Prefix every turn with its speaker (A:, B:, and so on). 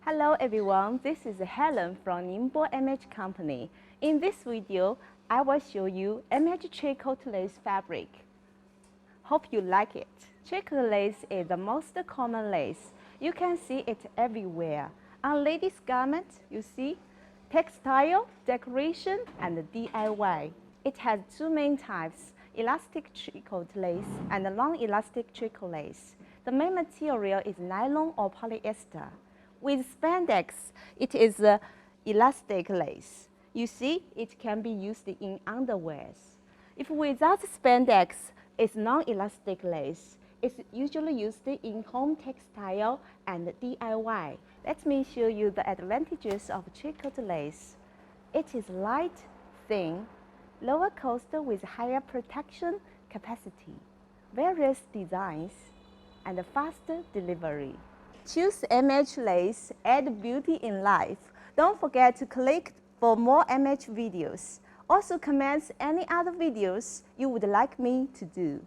A: Hello everyone, this is Helen from Ningbo MH Company. In this video, I will show you MH TRICOT LACE fabric. Hope you like it. TRICOT LACE is the most common lace. You can see it everywhere. On ladies' garments, you see textile, decoration, and DIY. It has two main types, elastic TRICOT lace and non-elastic TRICOT lace. The main material is nylon or polyester. With spandex, it is elastic lace. You see, it can be used in underwears. If without spandex, it's non-elastic lace. It's usually used in home textile and DIY. Let me show you the advantages of TRICOT lace. It is light, thin, lower cost with higher protection capacity, various designs, and faster delivery. Choose MH lace, add beauty in life. Don't forget to click for more MH videos. Also comment any other videos you would like me to do.